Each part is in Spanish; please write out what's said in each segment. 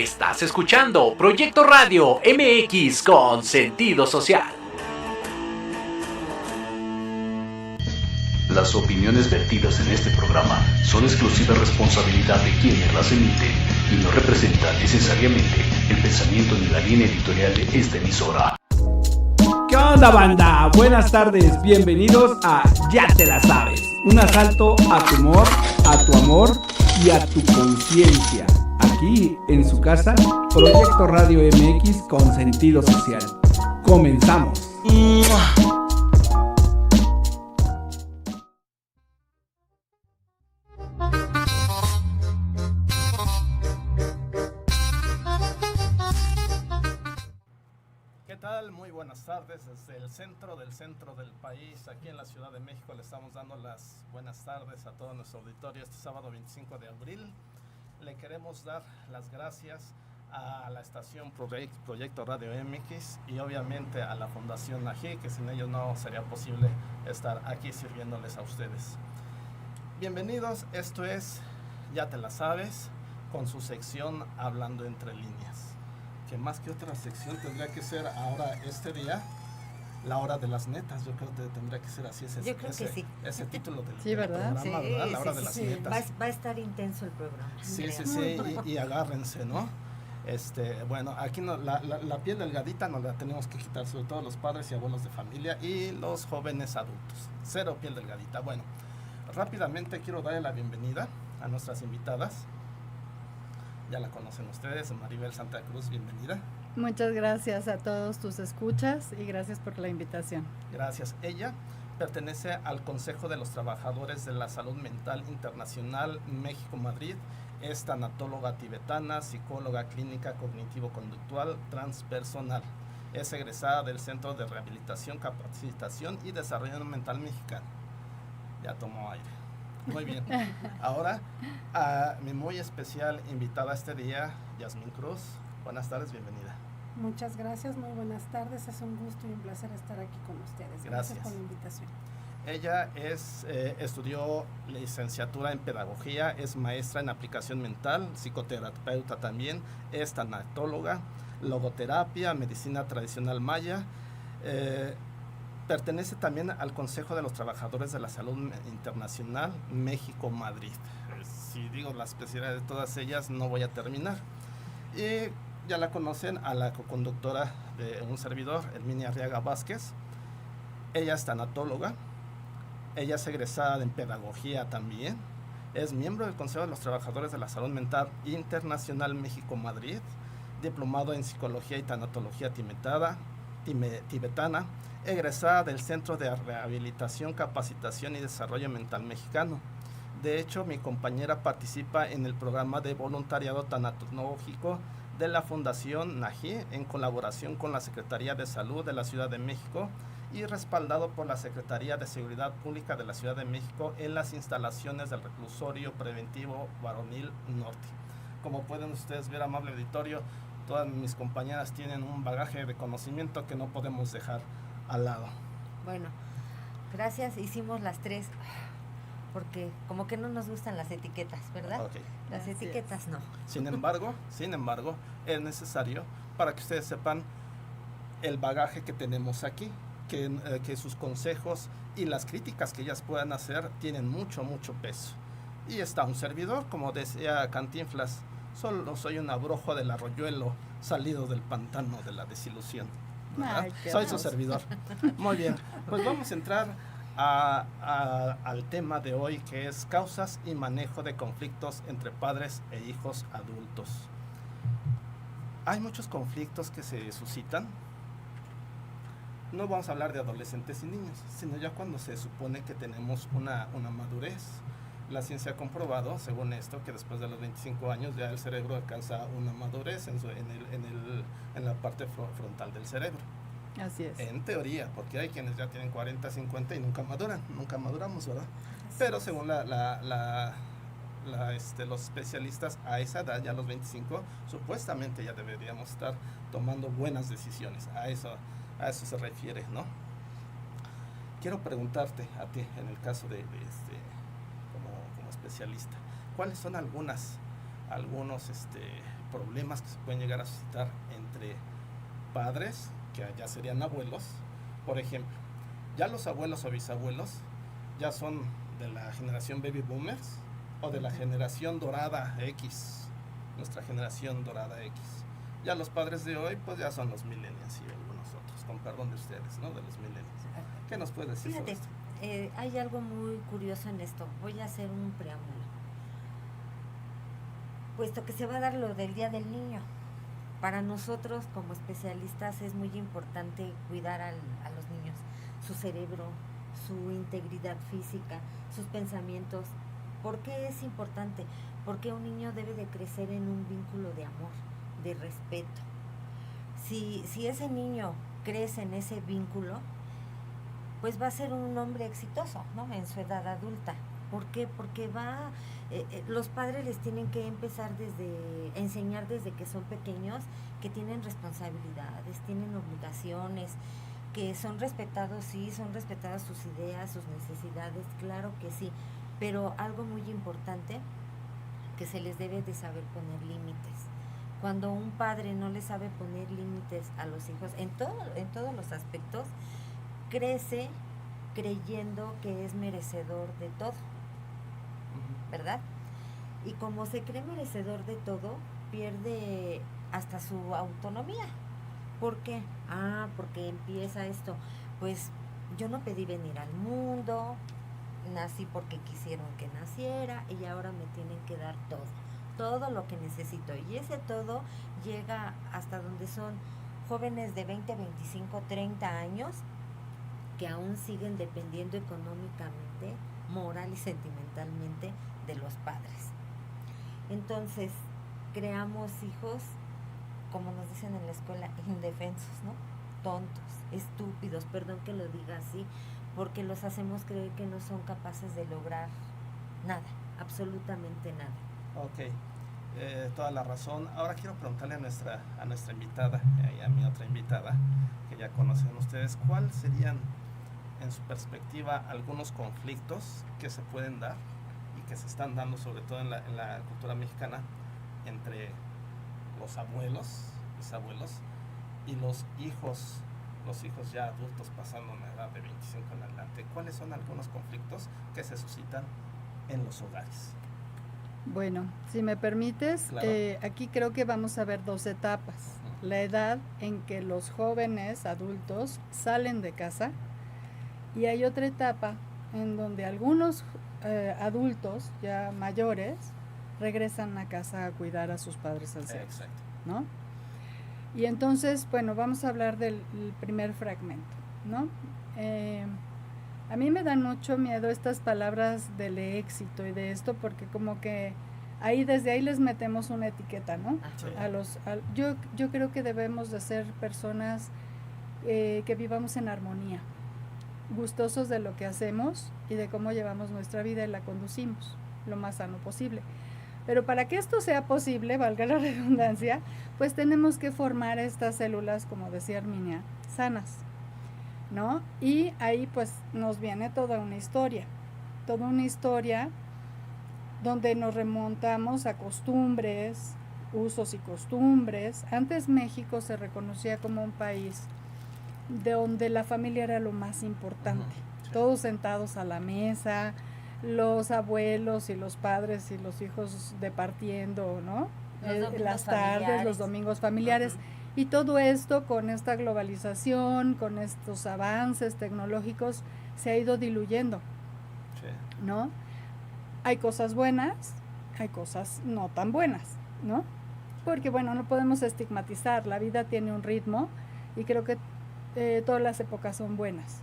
Estás escuchando Proyecto Radio MX con sentido social. Las opiniones vertidas en este programa son exclusiva responsabilidad de quienes las emiten y no representan necesariamente el pensamiento ni la línea editorial de esta emisora. ¿Qué onda, banda? Buenas tardes, bienvenidos a Ya te la sabes, un asalto a tu humor, a tu amor y a tu conciencia. Aquí, en su casa, Proyecto Radio MX con sentido social. Comenzamos. ¿Qué tal? Muy buenas tardes desde el centro del país, aquí en la Ciudad de México. Le estamos dando las buenas tardes a todo nuestro auditorio este sábado 25 de abril. Le queremos dar las gracias a la estación Proyecto Radio MX y obviamente a la Fundación Nají, que sin ellos no sería posible estar aquí sirviéndoles a ustedes. Bienvenidos, esto es Ya te la sabes, con su sección Hablando entre líneas, que más que otra sección tendría que ser ahora este día la hora de las netas. Yo creo que tendría que ser así ese título del, sí, ¿verdad? Programa, Sí, ¿verdad? La hora de las netas. Va a estar intenso el programa. Sí, y agárrense, ¿no? Bueno, aquí la piel delgadita nos la tenemos que quitar, sobre todo los padres y abuelos de familia y los jóvenes adultos. Cero piel delgadita. Bueno, rápidamente quiero darle la bienvenida a nuestras invitadas. Ya la conocen ustedes, Maribel Santa Cruz, bienvenida. Muchas gracias a todos tus escuchas y gracias por la invitación. Gracias. Ella pertenece al Consejo de los Trabajadores de la Salud Mental Internacional México-Madrid. Es tanatóloga tibetana, psicóloga clínica cognitivo-conductual transpersonal. Es egresada del Centro de Rehabilitación, Capacitación y Desarrollo Mental Mexicano. Ya tomó aire. Muy bien. Ahora, a mi muy especial invitada este día, Yasmín Cruz. Buenas tardes, bienvenida. Muchas gracias, muy buenas tardes. Es un gusto y un placer estar aquí con ustedes. Gracias por la invitación. Ella estudió licenciatura en pedagogía, es maestra en aplicación mental, psicoterapeuta también, es tanatóloga, logoterapia, medicina tradicional maya. Pertenece también al Consejo de los Trabajadores de la Salud Internacional México-Madrid. Si digo la especialidad de todas ellas, no voy a terminar. Y ya la conocen a la coconductora de un servidor, Herminia Arriaga Vázquez. Ella es tanatóloga. Ella es egresada en pedagogía también. Es miembro del Consejo de los Trabajadores de la Salud Mental Internacional México-Madrid. Diplomado en Psicología y Tanatología tibetana. Egresada del Centro de Rehabilitación, Capacitación y Desarrollo Mental Mexicano. De hecho, mi compañera participa en el programa de voluntariado tanatológico de la Fundación Nají en colaboración con la Secretaría de Salud de la Ciudad de México y respaldado por la Secretaría de Seguridad Pública de la Ciudad de México en las instalaciones del Reclusorio Preventivo Varonil Norte. Como pueden ustedes ver, amable auditorio, todas mis compañeras tienen un bagaje de conocimiento que no podemos dejar al lado. Bueno, gracias, hicimos las tres, porque como que no nos gustan las etiquetas, ¿verdad? Okay. Las etiquetas no. Sin embargo, es necesario para que ustedes sepan el bagaje que tenemos aquí, que sus consejos y las críticas que ellas puedan hacer tienen mucho peso. Y está un servidor, como decía Cantinflas, solo soy un abrojo del arroyuelo salido del pantano de la desilusión. Ay, soy su servidor. Muy bien, pues vamos a entrar al tema de hoy, que es causas y manejo de conflictos entre padres e hijos adultos. Hay muchos conflictos que se suscitan. No vamos a hablar de adolescentes y niños, sino ya cuando se supone que tenemos una madurez. La ciencia ha comprobado, según esto, que después de los 25 años ya el cerebro alcanza una madurez en la parte frontal del cerebro. Así es. En teoría, porque hay quienes ya tienen 40, 50 y nunca maduramos, ¿verdad? Pero según los especialistas, a esa edad, ya a los 25, supuestamente ya deberíamos estar tomando buenas decisiones. A eso se refiere, ¿no? Quiero preguntarte a ti, en el caso como especialista, ¿cuáles son algunos problemas que se pueden llegar a suscitar entre padres, que ya serían abuelos. Por ejemplo, ya los abuelos o bisabuelos ya son de la generación baby boomers o de la generación dorada X, nuestra generación dorada X. Ya los padres de hoy pues ya son los millennials y algunos otros, con perdón de ustedes, ¿no? De los millennials. ¿Qué nos puede decir sobre esto? Hay algo muy curioso en esto. Voy a hacer un preámbulo. Puesto que se va a dar lo del Día del Niño, para nosotros como especialistas es muy importante cuidar a los niños, su cerebro, su integridad física, sus pensamientos. ¿Por qué es importante? Porque un niño debe de crecer en un vínculo de amor, de respeto. Si ese niño crece en ese vínculo, pues va a ser un hombre exitoso, ¿no? En su edad adulta. ¿Por qué? Porque los padres les tienen que empezar enseñar desde que son pequeños, que tienen responsabilidades, tienen obligaciones, que son respetados, sí, son respetadas sus ideas, sus necesidades, claro que sí, pero algo muy importante, que se les debe de saber poner límites. Cuando un padre no le sabe poner límites a los hijos, en todos los aspectos, crece creyendo que es merecedor de todo, ¿verdad? Y como se cree merecedor de todo, pierde hasta su autonomía. ¿Por qué? Porque empieza esto, pues yo no pedí venir al mundo, nací porque quisieron que naciera y ahora me tienen que dar todo lo que necesito. Y ese todo llega hasta donde son jóvenes de 20, 25, 30 años que aún siguen dependiendo económicamente, moral y sentimentalmente de los padres. Entonces, creamos hijos, como nos dicen en la escuela, indefensos, ¿no? Tontos, estúpidos, perdón que lo diga así, porque los hacemos creer que no son capaces de lograr nada, absolutamente nada. Ok, toda la razón. Ahora quiero preguntarle a nuestra invitada y a mi otra invitada, que ya conocen ustedes, ¿cuáles serían, en su perspectiva, algunos conflictos que se pueden dar y que se están dando, sobre todo en la cultura mexicana, entre los abuelos, bisabuelos, y los hijos ya adultos pasando una edad de 25 en adelante? ¿Cuáles son algunos conflictos que se suscitan en los hogares? Bueno, si me permites, Claro. Aquí creo que vamos a ver dos etapas. La edad en que los jóvenes adultos salen de casa, y hay otra etapa en donde algunos adultos ya mayores regresan a casa a cuidar a sus padres ancianos. Exacto. ¿No? Y entonces, bueno, vamos a hablar del primer fragmento, ¿no? A mí me dan mucho miedo estas palabras del éxito y de esto, porque como que desde ahí les metemos una etiqueta, ¿no? Sí. Yo creo que debemos de ser personas que vivamos en armonía, gustosos de lo que hacemos y de cómo llevamos nuestra vida y la conducimos lo más sano posible. Pero para que esto sea posible, valga la redundancia, pues tenemos que formar estas células, como decía Herminia, sanas, ¿no? Y ahí pues nos viene toda una historia donde nos remontamos a costumbres, usos y costumbres. Antes México se reconocía como un país donde la familia era lo más importante, Sí. Todos sentados a la mesa, los abuelos y los padres y los hijos departiendo, ¿no? Las tardes, los domingos familiares. Y todo esto con esta globalización, con estos avances tecnológicos, se ha ido diluyendo, Sí. ¿no? Hay cosas buenas, hay cosas no tan buenas, ¿no? Porque, bueno, no podemos estigmatizar, la vida tiene un ritmo y creo que todas las épocas son buenas.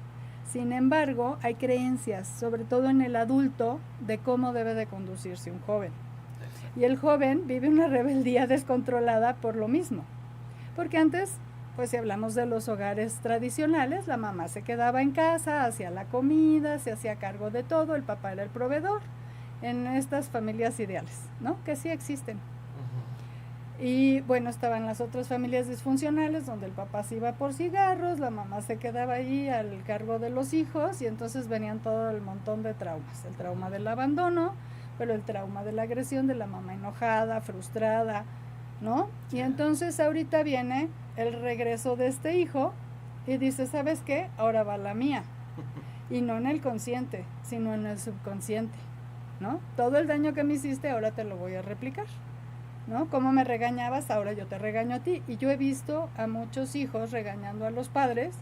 Sin embargo, hay creencias, sobre todo en el adulto, de cómo debe de conducirse un joven. Exacto. Y el joven vive una rebeldía descontrolada por lo mismo. Porque antes, pues si hablamos de los hogares tradicionales, la mamá se quedaba en casa, hacía la comida, se hacía cargo de todo, el papá era el proveedor, en estas familias ideales, ¿no? Que sí existen. Y bueno, estaban las otras familias disfuncionales donde el papá se iba por cigarros, la mamá se quedaba ahí al cargo de los hijos y entonces venían todo el montón de traumas. El trauma del abandono, pero el trauma de la agresión de la mamá enojada, frustrada, ¿no? Y entonces ahorita viene el regreso de este hijo y dice, ¿sabes qué? Ahora va la mía. Y no en el consciente, sino en el subconsciente, ¿no? Todo el daño que me hiciste ahora te lo voy a replicar, ¿no? Como me regañabas, ahora yo te regaño a ti. Y yo he visto a muchos hijos regañando a los padres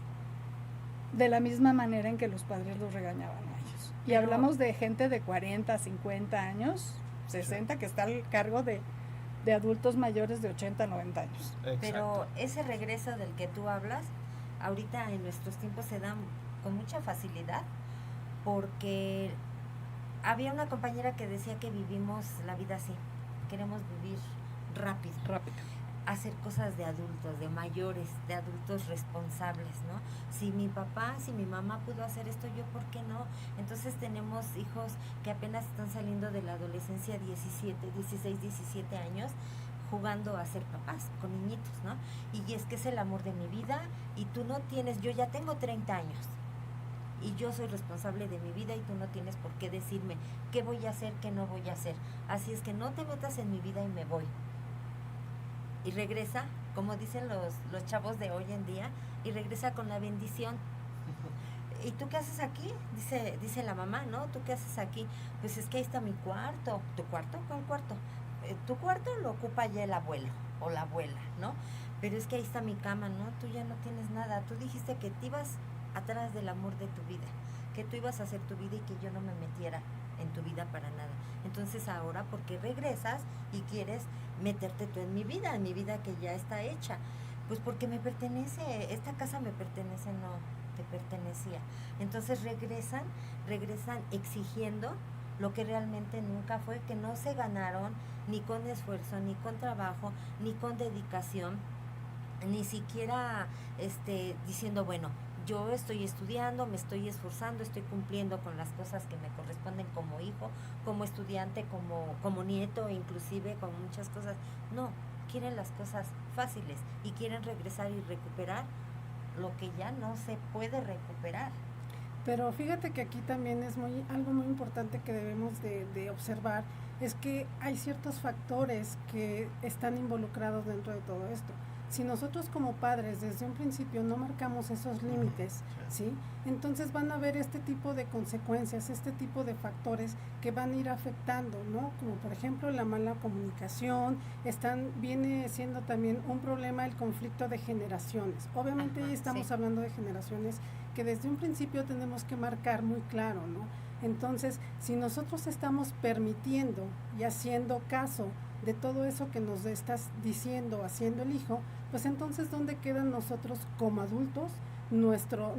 de la misma manera en que los padres los regañaban a ellos. Y hablamos de gente de 40, 50 años, 60, que está al cargo de adultos mayores de 80, 90 años. Exacto. Pero ese regreso del que tú hablas, ahorita en nuestros tiempos se da con mucha facilidad, porque había una compañera que decía que vivimos la vida así, queremos vivir rápido, hacer cosas de adultos, de mayores, de adultos responsables, ¿no? Si mi papá, si mi mamá pudo hacer esto, yo ¿por qué no? Entonces tenemos hijos que apenas están saliendo de la adolescencia, 16, 17 años, jugando a ser papás con niñitos, ¿no? Y es que es el amor de mi vida y tú no tienes, yo ya tengo 30 años y yo soy responsable de mi vida y tú no tienes por qué decirme qué voy a hacer, qué no voy a hacer. Así es que no te metas en mi vida y me voy. Y regresa, como dicen los chavos de hoy en día, y regresa con la bendición. ¿Y tú qué haces aquí? Dice la mamá, ¿no? ¿Tú qué haces aquí? Pues es que ahí está mi cuarto. ¿Tu cuarto? ¿Cuál cuarto? Tu cuarto lo ocupa ya el abuelo o la abuela, ¿no? Pero es que ahí está mi cama, ¿no? Tú ya no tienes nada. Tú dijiste que te ibas atrás del amor de tu vida, que tú ibas a hacer tu vida y que yo no me metiera en tu vida para nada. Entonces ahora, ¿por qué regresas y quieres meterte tú en mi vida que ya está hecha? Pues porque me pertenece, esta casa me pertenece, no te pertenecía. Entonces regresan exigiendo lo que realmente nunca fue, que no se ganaron ni con esfuerzo, ni con trabajo, ni con dedicación, ni siquiera diciendo, bueno, yo estoy estudiando, me estoy esforzando, estoy cumpliendo con las cosas que me corresponden como hijo, como estudiante, como nieto, inclusive con muchas cosas. No, quieren las cosas fáciles y quieren regresar y recuperar lo que ya no se puede recuperar. Pero fíjate que aquí también es algo muy importante que debemos de observar, es que hay ciertos factores que están involucrados dentro de todo esto. Si nosotros como padres desde un principio no marcamos esos límites, ¿sí? Entonces van a haber este tipo de consecuencias, este tipo de factores que van a ir afectando, ¿no? Como por ejemplo la mala comunicación, viene siendo también un problema el conflicto de generaciones. Obviamente ahí estamos hablando de generaciones que desde un principio tenemos que marcar muy claro, ¿no? Entonces, si nosotros estamos permitiendo y haciendo caso de todo eso que nos estás diciendo, haciendo el hijo, pues entonces ¿dónde quedan nosotros como adultos nuestro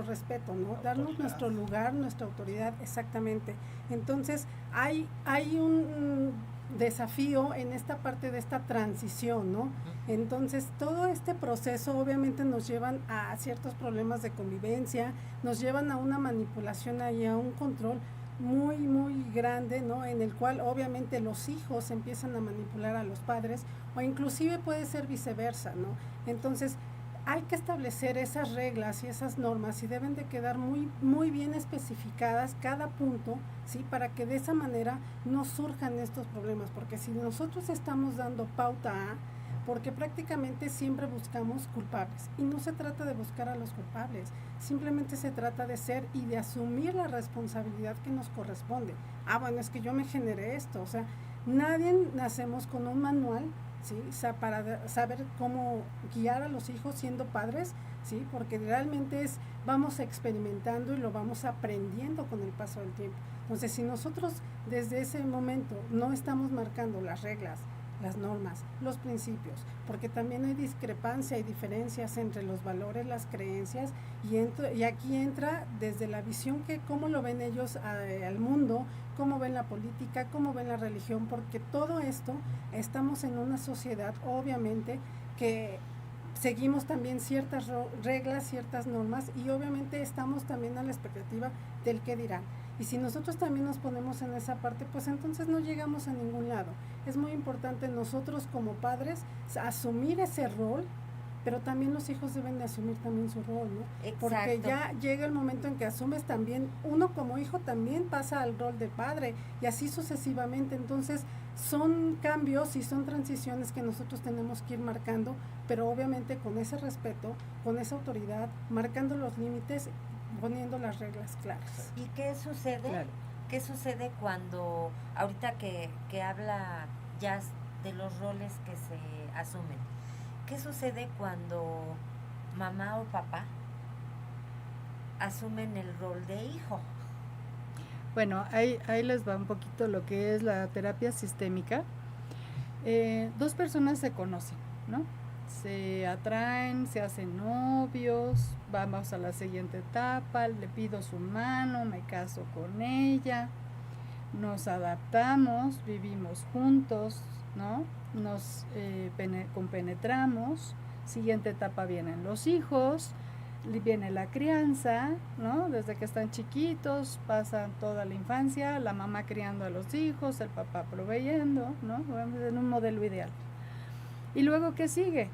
respeto, ¿no? Darnos nuestro lugar, nuestra autoridad, exactamente. Entonces hay un desafío en esta parte de esta transición, ¿no? Entonces todo este proceso obviamente nos llevan a ciertos problemas de convivencia, nos llevan a una manipulación y a un control muy, muy grande, ¿no? En el cual obviamente los hijos empiezan a manipular a los padres o inclusive puede ser viceversa, ¿no? Entonces hay que establecer esas reglas y esas normas y deben de quedar muy, muy bien especificadas cada punto, ¿sí? Para que de esa manera no surjan estos problemas, porque si nosotros estamos dando pauta a, porque prácticamente siempre buscamos culpables y no se trata de buscar a los culpables, simplemente se trata de ser y de asumir la responsabilidad que nos corresponde. Bueno, es que yo me generé esto, o sea, nadie nacemos con un manual, ¿sí? O sea, para saber cómo guiar a los hijos siendo padres, ¿sí? Porque realmente vamos experimentando y lo vamos aprendiendo con el paso del tiempo. Entonces, si nosotros desde ese momento no estamos marcando las reglas, las normas, los principios, porque también hay discrepancia y diferencias entre los valores, las creencias, y aquí entra desde la visión que cómo lo ven ellos al mundo, cómo ven la política, cómo ven la religión, porque todo esto estamos en una sociedad obviamente que seguimos también ciertas reglas, ciertas normas, y obviamente estamos también a la expectativa del qué dirán. Y si nosotros también nos ponemos en esa parte, pues entonces no llegamos a ningún lado. Es muy importante nosotros como padres asumir ese rol, pero también los hijos deben de asumir también su rol, ¿no? Exacto. Porque ya llega el momento en que asumes también, uno como hijo también pasa al rol de padre y así sucesivamente. Entonces son cambios y son transiciones que nosotros tenemos que ir marcando, pero obviamente con ese respeto, con esa autoridad, marcando los límites, poniendo las reglas claras. ¿Y qué sucede? Claro. ¿Qué sucede cuando, ahorita que habla Jazz de los roles que se asumen? ¿Qué sucede cuando mamá o papá asumen el rol de hijo? Bueno, ahí les va un poquito lo que es la terapia sistémica. Dos personas se conocen, ¿no? Se atraen, se hacen novios, vamos a la siguiente etapa, le pido su mano, me caso con ella, nos adaptamos, vivimos juntos, ¿no? Nos compenetramos, siguiente etapa vienen los hijos, viene la crianza, ¿no? Desde que están chiquitos, pasan toda la infancia, la mamá criando a los hijos, el papá proveyendo, ¿no? En un modelo ideal. ¿Y luego qué sigue?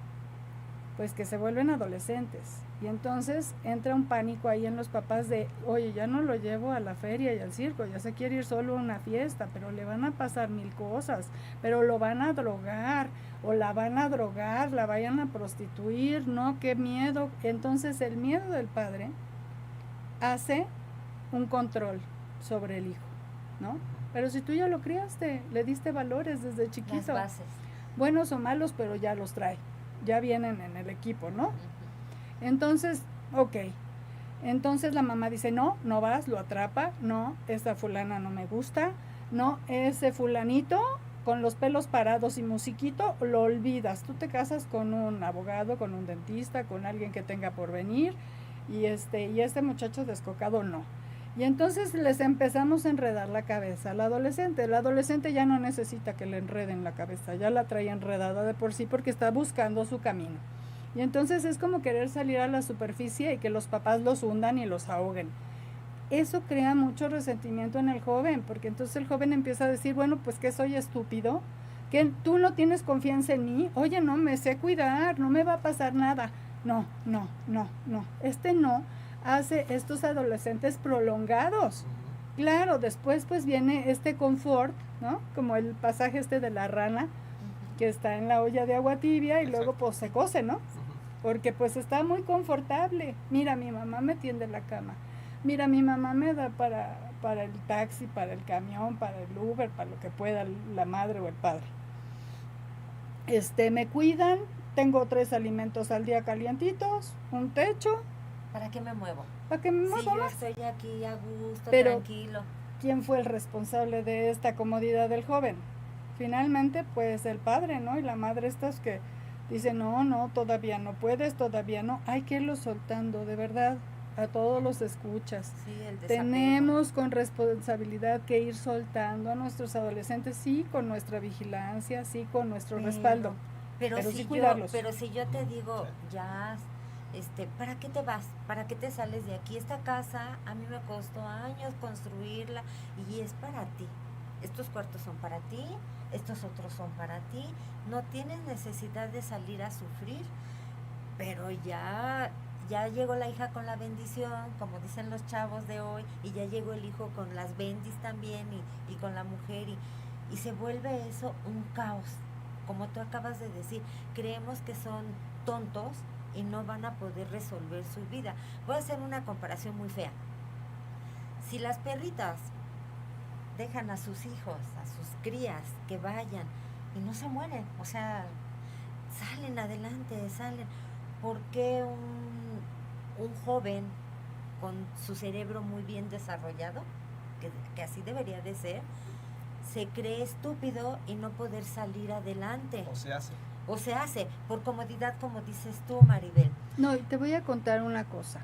Pues que se vuelven adolescentes. Y entonces entra un pánico ahí en los papás de, oye, ya no lo llevo a la feria y al circo, ya se quiere ir solo a una fiesta, pero le van a pasar 1000 cosas, pero lo van a drogar, o la van a drogar, la vayan a prostituir, ¿no? ¡Qué miedo! Entonces el miedo del padre hace un control sobre el hijo, ¿no? Pero si tú ya lo criaste, le diste valores desde chiquito. Las bases. Buenos o malos, pero ya los trae, ya vienen en el equipo, ¿no? Entonces, ok, entonces la mamá dice, no, no vas, lo atrapa, no, esa fulana no me gusta, no, ese fulanito con los pelos parados y musiquito, lo olvidas, tú te casas con un abogado, con un dentista, con alguien que tenga porvenir, y este muchacho descocado no. Y entonces les empezamos a enredar la cabeza al adolescente. El adolescente ya no necesita que le enreden la cabeza, ya la trae enredada de por sí porque está buscando su camino. Y entonces es como querer salir a la superficie y que los papás los hundan y los ahoguen. Eso crea mucho resentimiento en el joven, porque entonces el joven empieza a decir, bueno, pues que soy estúpido, que tú no tienes confianza en mí, oye, no, me sé cuidar, no me va a pasar nada. No. No hace estos adolescentes prolongados. Claro, después pues viene este confort, ¿no? Como el pasaje de la rana, que está en la olla de agua tibia y luego pues se cose, ¿no? Porque pues está muy confortable. Mira, mi mamá me tiende la cama. Mira, mi mamá me da para el taxi, para el camión, para el Uber, para lo que pueda la madre o el padre. Me cuidan, tengo 3 alimentos al día calientitos, un techo. ¿Para qué me muevo? ¿Para qué me muevo Si yo más? estoy aquí a gusto, Pero, tranquilo. ¿quién fue el responsable de esta comodidad del joven? Finalmente, pues el padre, ¿no? Y la madre estas que dicen, no, todavía no puedes, todavía no. Hay que irlo soltando, de verdad, a todos los escuchas. Sí, el desapego. Tenemos con responsabilidad que ir soltando a nuestros adolescentes, sí, con nuestra vigilancia, sí, con nuestro respaldo. Pero sí si cuidarlos. Pero si yo te digo, ya, ¿para qué te vas? ¿Para qué te sales de aquí? Esta casa a mí me costó años construirla y es para ti. Estos cuartos son para ti, estos otros son para ti. No tienes necesidad de salir a sufrir, pero ya llegó la hija con la bendición, como dicen los chavos de hoy, y ya llegó el hijo con las bendis también y con la mujer y se vuelve eso un caos. Como tú acabas de decir, creemos que son tontos y no van a poder resolver su vida. Voy a hacer una comparación muy fea. Si las perritas dejan a sus hijos, a sus crías, que vayan y no se mueren, o sea, salen adelante, salen. ¿Por qué un joven con su cerebro muy bien desarrollado, que así debería de ser, se cree estúpido y no poder salir adelante? O se hace por comodidad, como dices tú, Maribel. No, y te voy a contar una cosa.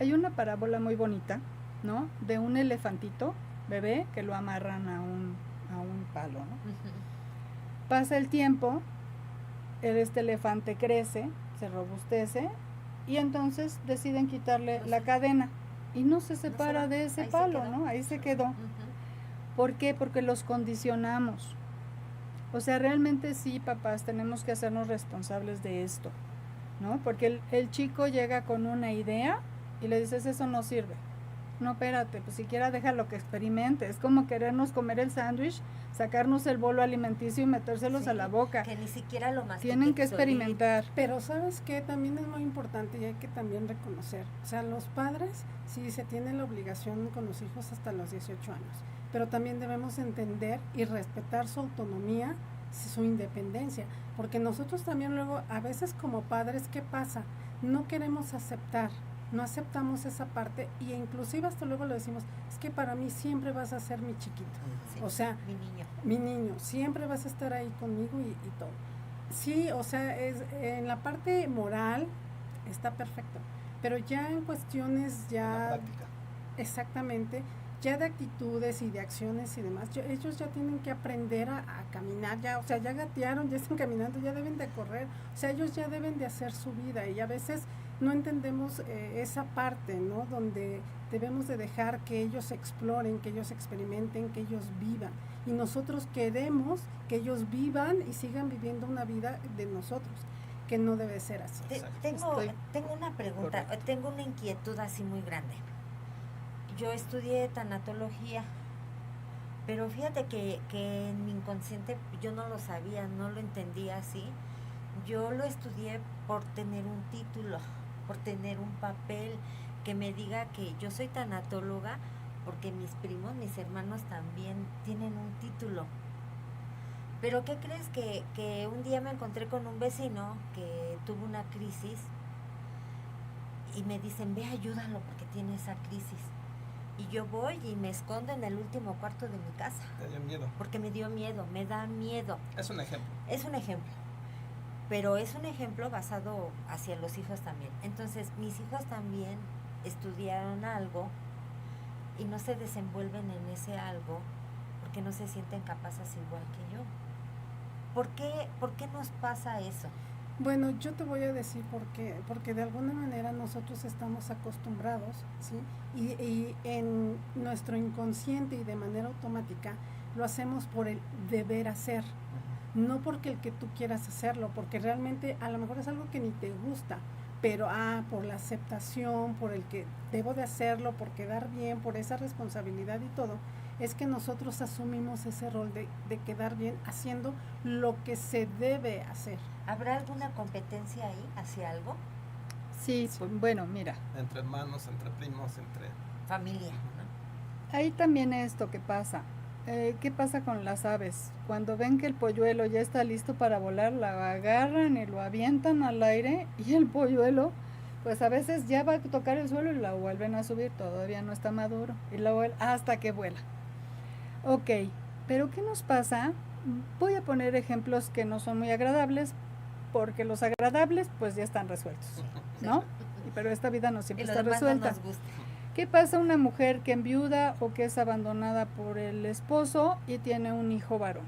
Hay una parábola muy bonita, ¿no? De un elefantito bebé que lo amarran a un palo, ¿no? Pasa el tiempo, este elefante crece, se robustece y entonces deciden quitarle la cadena y no se separa de ese palo, ¿no? Ahí se quedó. ¿Por qué? Porque los condicionamos. O sea, realmente sí, papás, tenemos que hacernos responsables de esto, ¿no? Porque el chico llega con una idea y le dices, eso no sirve. No, espérate, pues siquiera déjalo que experimente. Es como querernos comer el sándwich, sacarnos el bolo alimenticio y metérselos a la boca. Que ni siquiera lo más Tienen que experimentar. Pero ¿sabes qué? También es muy importante y hay que también reconocer. O sea, los padres sí se tienen la obligación con los hijos hasta los 18 años. Pero también debemos entender y respetar su autonomía, su independencia. Porque nosotros también luego, a veces como padres, ¿qué pasa? No queremos aceptar. No aceptamos esa parte y inclusive hasta luego le decimos, es que para mí siempre vas a ser mi chiquito, Sí, o sea, mi niño, siempre vas a estar ahí conmigo y todo. Sí, o sea, en la parte moral está perfecto, pero ya en cuestiones La ya, práctica. exactamente, ya de actitudes y de acciones y demás, ellos ya tienen que aprender a caminar, ya, o sea, ya gatearon, ya están caminando, ya deben de correr, o sea, ellos ya deben de hacer su vida y a veces no entendemos esa parte, ¿no? Donde debemos de dejar que ellos exploren, que ellos experimenten, que ellos vivan. Y nosotros queremos que ellos vivan y sigan viviendo una vida de nosotros, que no debe ser así. Tengo una pregunta, tengo una inquietud así muy grande. Yo estudié tanatología, pero fíjate que en mi inconsciente yo no lo sabía, no lo entendía así. Yo lo estudié por tener un título, por tener un papel que me diga que yo soy tanatóloga, porque mis primos, mis hermanos también tienen un título. Pero ¿qué crees? Que un día me encontré con un vecino que tuvo una crisis y me dicen, ve, ayúdalo porque tiene esa crisis. Y yo voy y me escondo en el último cuarto de mi casa. ¿Te dio miedo? Porque me dio miedo, me da miedo. Es un ejemplo. Es un ejemplo. Pero es un ejemplo basado hacia los hijos también. Entonces, mis hijos también estudiaron algo y no se desenvuelven en ese algo porque no se sienten capaces igual que yo. ¿Por qué nos pasa eso? Bueno, yo te voy a decir por qué, porque de alguna manera nosotros estamos acostumbrados, ¿sí? Y en nuestro inconsciente y de manera automática lo hacemos por el deber hacer, no porque el que tú quieras hacerlo, porque realmente a lo mejor es algo que ni te gusta, pero por la aceptación, por el que debo de hacerlo, por quedar bien, por esa responsabilidad y todo, es que nosotros asumimos ese rol de quedar bien haciendo lo que se debe hacer. ¿Habrá alguna competencia ahí hacia algo? Sí, pues, bueno, mira, Entre hermanos, entre primos, entre... Familia, ¿no? ahí también esto que pasa. ¿Qué pasa con las aves? Cuando ven que el polluelo ya está listo para volar, la agarran y lo avientan al aire y el polluelo, pues a veces ya va a tocar el suelo y la vuelven a subir, todavía no está maduro, y la vuelven hasta que vuela. Ok, pero ¿qué nos pasa? Voy a poner ejemplos que no son muy agradables, porque los agradables pues ya están resueltos, ¿no? Pero esta vida no siempre Y lo está demás resuelta. no nos gusta. ¿Qué pasa a una mujer que enviuda o que es abandonada por el esposo y tiene un hijo varón?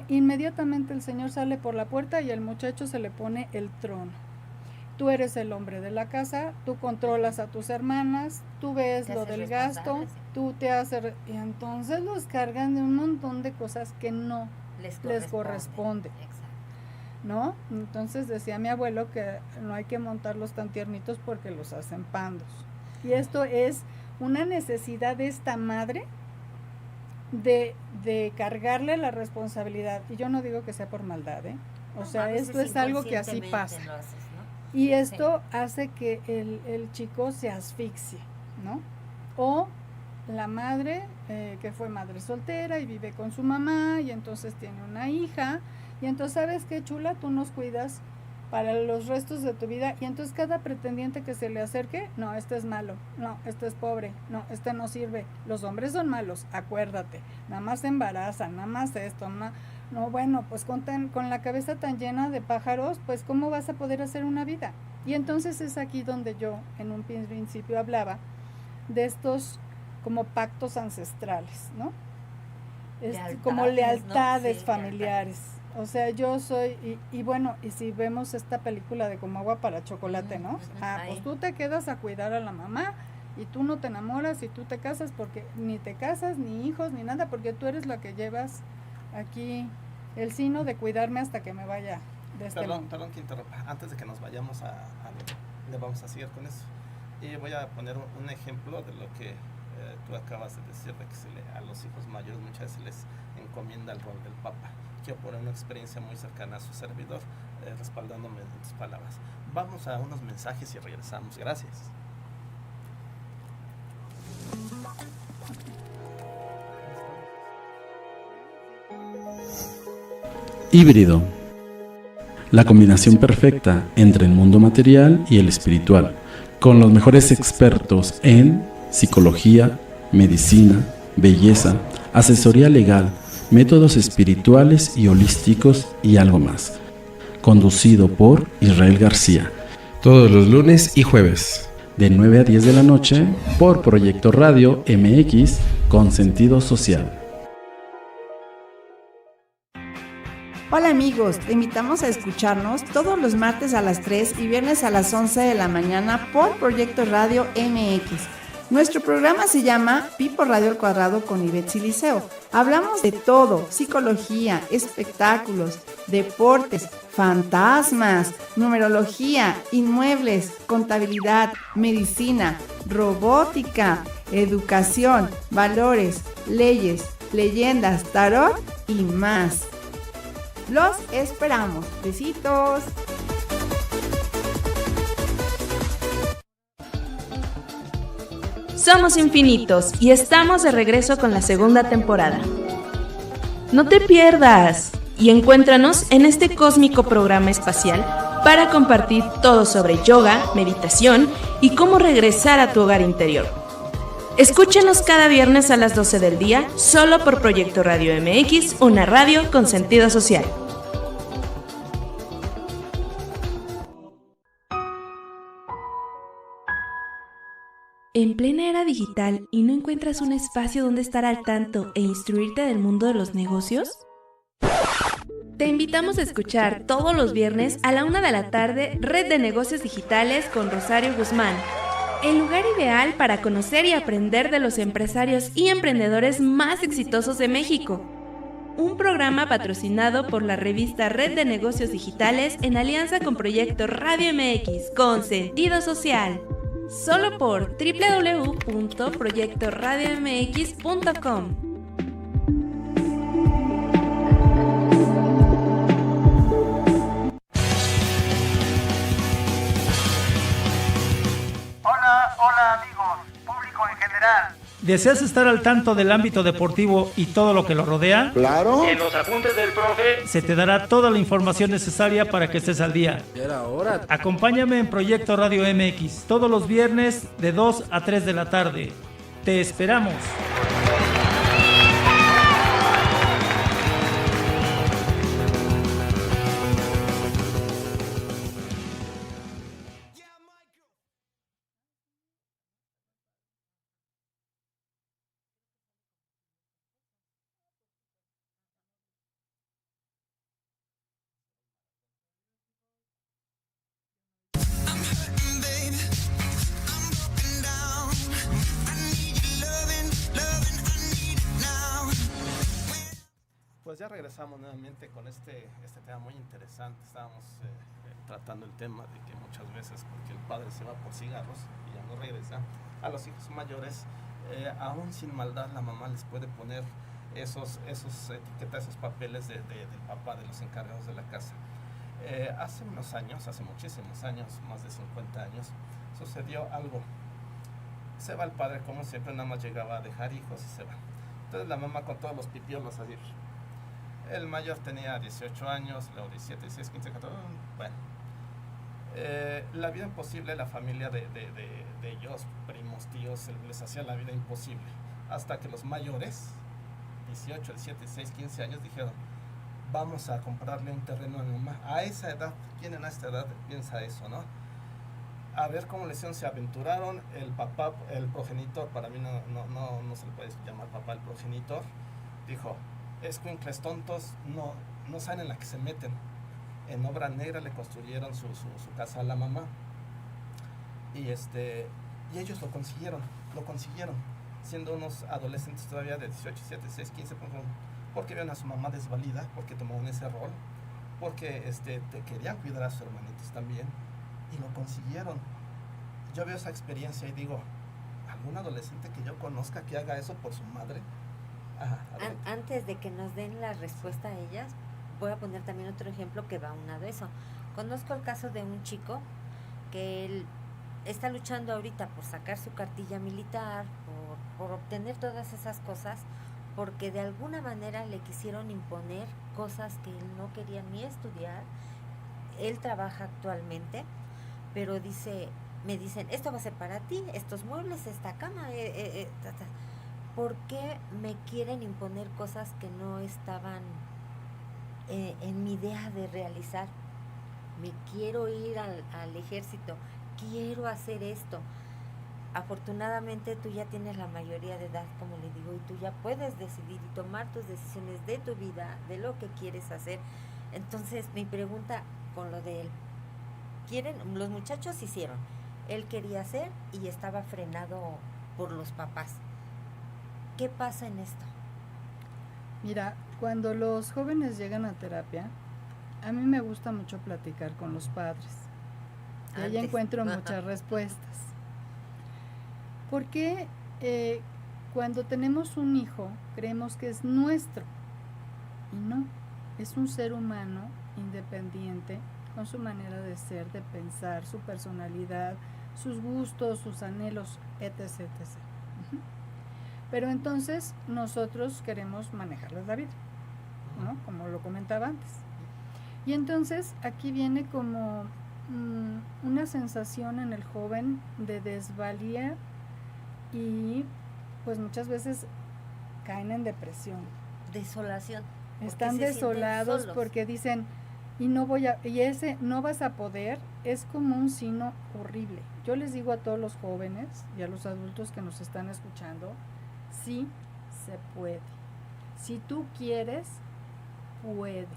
Inmediatamente el señor sale por la puerta y al muchacho se le pone el trono. Tú eres el hombre de la casa, tú controlas a tus hermanas, tú ves Te lo haces del gasto, responsable, sí. tú te haces... Y entonces los cargan de un montón de cosas que no les corresponde, Exacto. ¿no? Entonces decía mi abuelo que no hay que montarlos tan tiernitos porque los hacen pandos. Y esto es una necesidad de esta madre de cargarle la responsabilidad. Y yo no digo que sea por maldad, ¿eh? O No, sea, a veces esto es algo que así pasa. inconscientemente lo haces, ¿no? Y esto hace que el chico se asfixie, ¿no? O la madre, que fue madre soltera y vive con su mamá y entonces tiene una hija. Y entonces, ¿sabes qué, chula? Tú nos cuidas para los restos de tu vida. Y entonces cada pretendiente que se le acerque, no, este es malo, no, este es pobre, no, este no sirve. Los hombres son malos, acuérdate. Nada más se embarazan, nada más esto, no, bueno, pues con la cabeza tan llena de pájaros, pues ¿cómo vas a poder hacer una vida? Y entonces es aquí donde yo en un principio hablaba de estos como pactos ancestrales, ¿no? Como lealtades, ¿no? Familiares. O sea, yo soy, y bueno, y si vemos esta película de Como agua para chocolate, ¿no? Pues tú te quedas a cuidar a la mamá y tú no te enamoras y tú te casas porque ni te casas, ni hijos, ni nada, porque tú eres la que llevas aquí el sino de cuidarme hasta que me vaya de este Perdón, mundo. perdón que interrumpa. Antes de que nos vayamos le vamos a seguir con eso. Y voy a poner un ejemplo de lo que tú acabas de decir, de que a los hijos mayores muchas veces les encomienda el rol del Papa. Quiero poner una experiencia muy cercana a su servidor, respaldándome en tus palabras. Vamos a unos mensajes y regresamos. Gracias. Híbrido. La combinación perfecta entre el mundo material y el espiritual, con los mejores expertos en psicología, medicina, belleza, asesoría legal, métodos espirituales y holísticos y algo más. Conducido por Israel García. Todos los lunes y jueves. De 9 a 10 de la noche por Proyecto Radio MX con sentido social. Hola amigos, te invitamos a escucharnos todos los martes a las 3 y viernes a las 11 de la mañana por Proyecto Radio MX. Nuestro programa se llama Pi por Radio al Cuadrado con Ivette Siliceo. Hablamos de todo, psicología, espectáculos, deportes, fantasmas, numerología, inmuebles, contabilidad, medicina, robótica, educación, valores, leyes, leyendas, tarot y más. Los esperamos. Besitos. Somos infinitos y estamos de regreso con la segunda temporada. No te pierdas y encuéntranos en este cósmico programa espacial para compartir todo sobre yoga, meditación y cómo regresar a tu hogar interior. Escúchanos cada viernes a las 12 del día, solo por Proyecto Radio MX, una radio con sentido social. ¿En plena era digital y no encuentras un espacio donde estar al tanto e instruirte del mundo de los negocios? Te invitamos a escuchar todos los viernes a la 1 de la tarde Red de Negocios Digitales con Rosario Guzmán. El lugar ideal para conocer y aprender de los empresarios y emprendedores más exitosos de México. Un programa patrocinado por la revista Red de Negocios Digitales en alianza con Proyecto Radio MX con sentido social. Solo por www.proyectoradiomx.com. Hola amigos, público en general. ¿Deseas estar al tanto del ámbito deportivo y todo lo que lo rodea? ¡Claro! En los apuntes del profe Se te dará toda la información necesaria para que estés al día. Era hora. Acompáñame en Proyecto Radio MX todos los viernes de 2 a 3 de la tarde. Te esperamos. Pues ya regresamos nuevamente con este tema muy interesante. Estábamos tratando el tema de que muchas veces, porque el padre se va por cigarros y ya no regresa, a los hijos mayores, aún sin maldad, la mamá les puede poner esos etiquetas, esos papeles del papá, de los encargados de la casa. Hace unos años, hace muchísimos años, más de 50 años, sucedió algo. Se va el padre, como siempre, nada más llegaba a dejar hijos y se va. Entonces la mamá con todos los pipiolos así. El mayor tenía 18 años, luego 17, 16, 15, 14, bueno. La vida imposible, la familia de ellos, primos, tíos, les hacía la vida imposible. Hasta que los mayores, 18, 17, 16, 15 años, dijeron, vamos a comprarle un terreno a mi mamá. A esa edad, ¿quién en esta edad piensa eso, no? A ver cómo le hicieron, se aventuraron. El papá, el progenitor, para mí no se le puede llamar papá, el progenitor, dijo, escuincles tontos no saben en la que se meten. En obra negra le construyeron su casa a la mamá y ellos lo consiguieron siendo unos adolescentes todavía de 18, 17, 16, 15, porque vieron a su mamá desvalida, porque tomaron ese rol, porque te querían cuidar a sus hermanitos también y lo consiguieron. Yo veo esa experiencia y digo, ¿algún adolescente que yo conozca que haga eso por su madre? Antes de que nos den la respuesta a ellas, voy a poner también otro ejemplo que va aunado a eso. Conozco el caso de un chico que él está luchando ahorita por sacar su cartilla militar, por obtener todas esas cosas, porque de alguna manera le quisieron imponer cosas que él no quería ni estudiar. Él trabaja actualmente, pero me dicen, esto va a ser para ti, estos muebles, esta cama, ¿por qué me quieren imponer cosas que no estaban en mi idea de realizar? Me quiero ir al ejército, quiero hacer esto. Afortunadamente tú ya tienes la mayoría de edad, como le digo, y tú ya puedes decidir y tomar tus decisiones de tu vida, de lo que quieres hacer. Entonces mi pregunta con lo de él, los muchachos hicieron, él quería hacer y estaba frenado por los papás. ¿Qué pasa en esto? Mira, cuando los jóvenes llegan a terapia, a mí me gusta mucho platicar con los padres. Y ahí encuentro muchas respuestas. Porque cuando tenemos un hijo, creemos que es nuestro. Y no, es un ser humano independiente, con su manera de ser, de pensar, su personalidad, sus gustos, sus anhelos, etc. Pero entonces nosotros queremos manejarles la vida, ¿no? Como lo comentaba antes. Y entonces aquí viene como una sensación en el joven de desvalía y pues muchas veces caen en depresión. Desolación. Están desolados porque dicen, y ese no vas a poder, es como un signo horrible. Yo les digo a todos los jóvenes y a los adultos que nos están escuchando, sí se puede. Si tú quieres, puedes.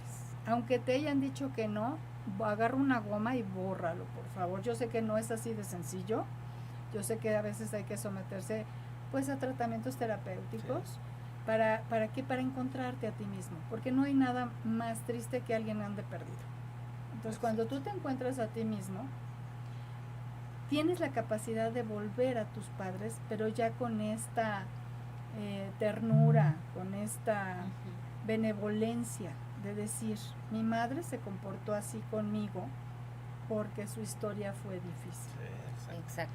Aunque te hayan dicho que no, agarra una goma y bórralo, por favor. Yo sé que no es así de sencillo. Yo sé que a veces hay que someterse pues a tratamientos terapéuticos. Sí. ¿Para qué? Para encontrarte a ti mismo, porque no hay nada más triste que alguien ande perdido. Entonces, cuando tú te encuentras a ti mismo, tienes la capacidad de volver a tus padres, pero ya con esta ternura, con esta benevolencia de decir, mi madre se comportó así conmigo porque su historia fue difícil. Sí, exacto.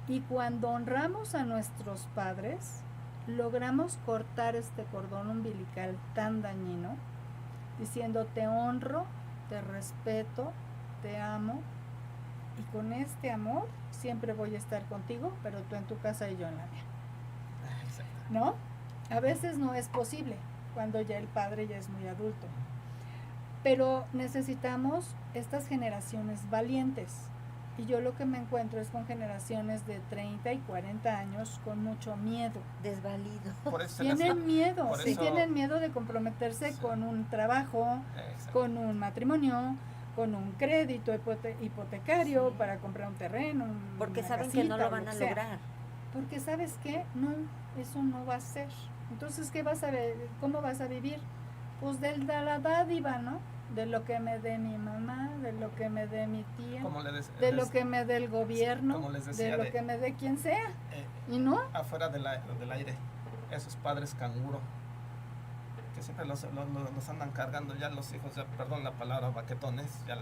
Y cuando honramos a nuestros padres, logramos cortar este cordón umbilical tan dañino, diciendo te honro, te respeto, te amo, y con este amor siempre voy a estar contigo, pero tú en tu casa y yo en la mía. ¿No? A veces no es posible cuando ya el padre ya es muy adulto, pero necesitamos estas generaciones valientes. Y yo lo que me encuentro es con generaciones de 30 y 40 años con mucho miedo. Desvalido. Tienen miedo, sí, tienen miedo de comprometerse con un trabajo, con un matrimonio, con un crédito hipotecario para comprar un terreno. Porque saben que no lo van a lograr. Porque ¿sabes qué? No, eso no va a ser. Entonces, ¿qué vas a ver? ¿Cómo vas a vivir? Pues de la dádiva, ¿no? De lo que me dé mi mamá, de lo que me dé mi tía, de lo que me dé el gobierno, de lo que me dé quien sea. ¿Y no? Afuera del aire, esos padres canguro, que siempre los andan cargando ya los hijos, ya, perdón la palabra, baquetones, ya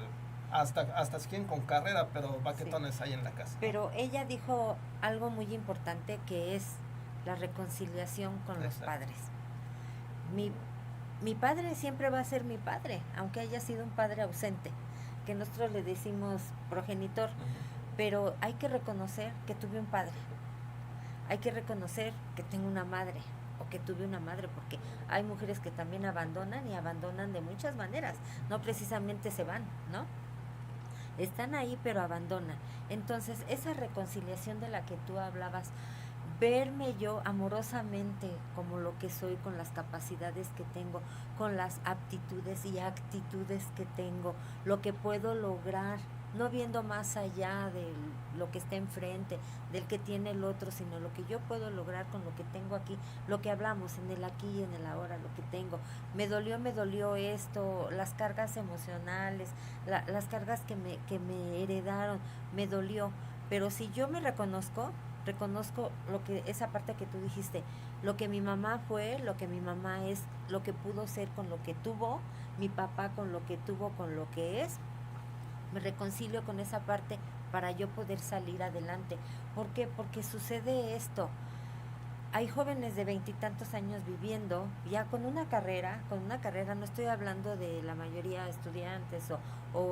hasta quien con carrera, pero baquetones hay en la casa. Pero ella dijo algo muy importante que es la reconciliación con los padres. Mi padre siempre va a ser mi padre, aunque haya sido un padre ausente, que nosotros le decimos progenitor, pero hay que reconocer que tuve un padre, hay que reconocer que tengo una madre, o que tuve una madre, porque hay mujeres que también abandonan y abandonan de muchas maneras, no precisamente se van, ¿no? Están ahí pero abandonan. Entonces esa reconciliación de la que tú hablabas, verme yo amorosamente como lo que soy, con las capacidades que tengo, con las aptitudes y actitudes que tengo, lo que puedo lograr, no viendo más allá de lo que está enfrente, del que tiene el otro, sino lo que yo puedo lograr con lo que tengo aquí, lo que hablamos en el aquí y en el ahora, lo que tengo. Me dolió esto, las cargas emocionales, las cargas que me heredaron, me dolió, pero si yo me reconozco lo que, esa parte que tú dijiste, lo que mi mamá fue, lo que mi mamá es, lo que pudo ser con lo que tuvo, mi papá con lo que tuvo, con lo que es, me reconcilio con esa parte para yo poder salir adelante. ¿Por qué? Porque sucede esto. Hay jóvenes de 20 y tantos años viviendo ya con una carrera, no estoy hablando de la mayoría estudiantes o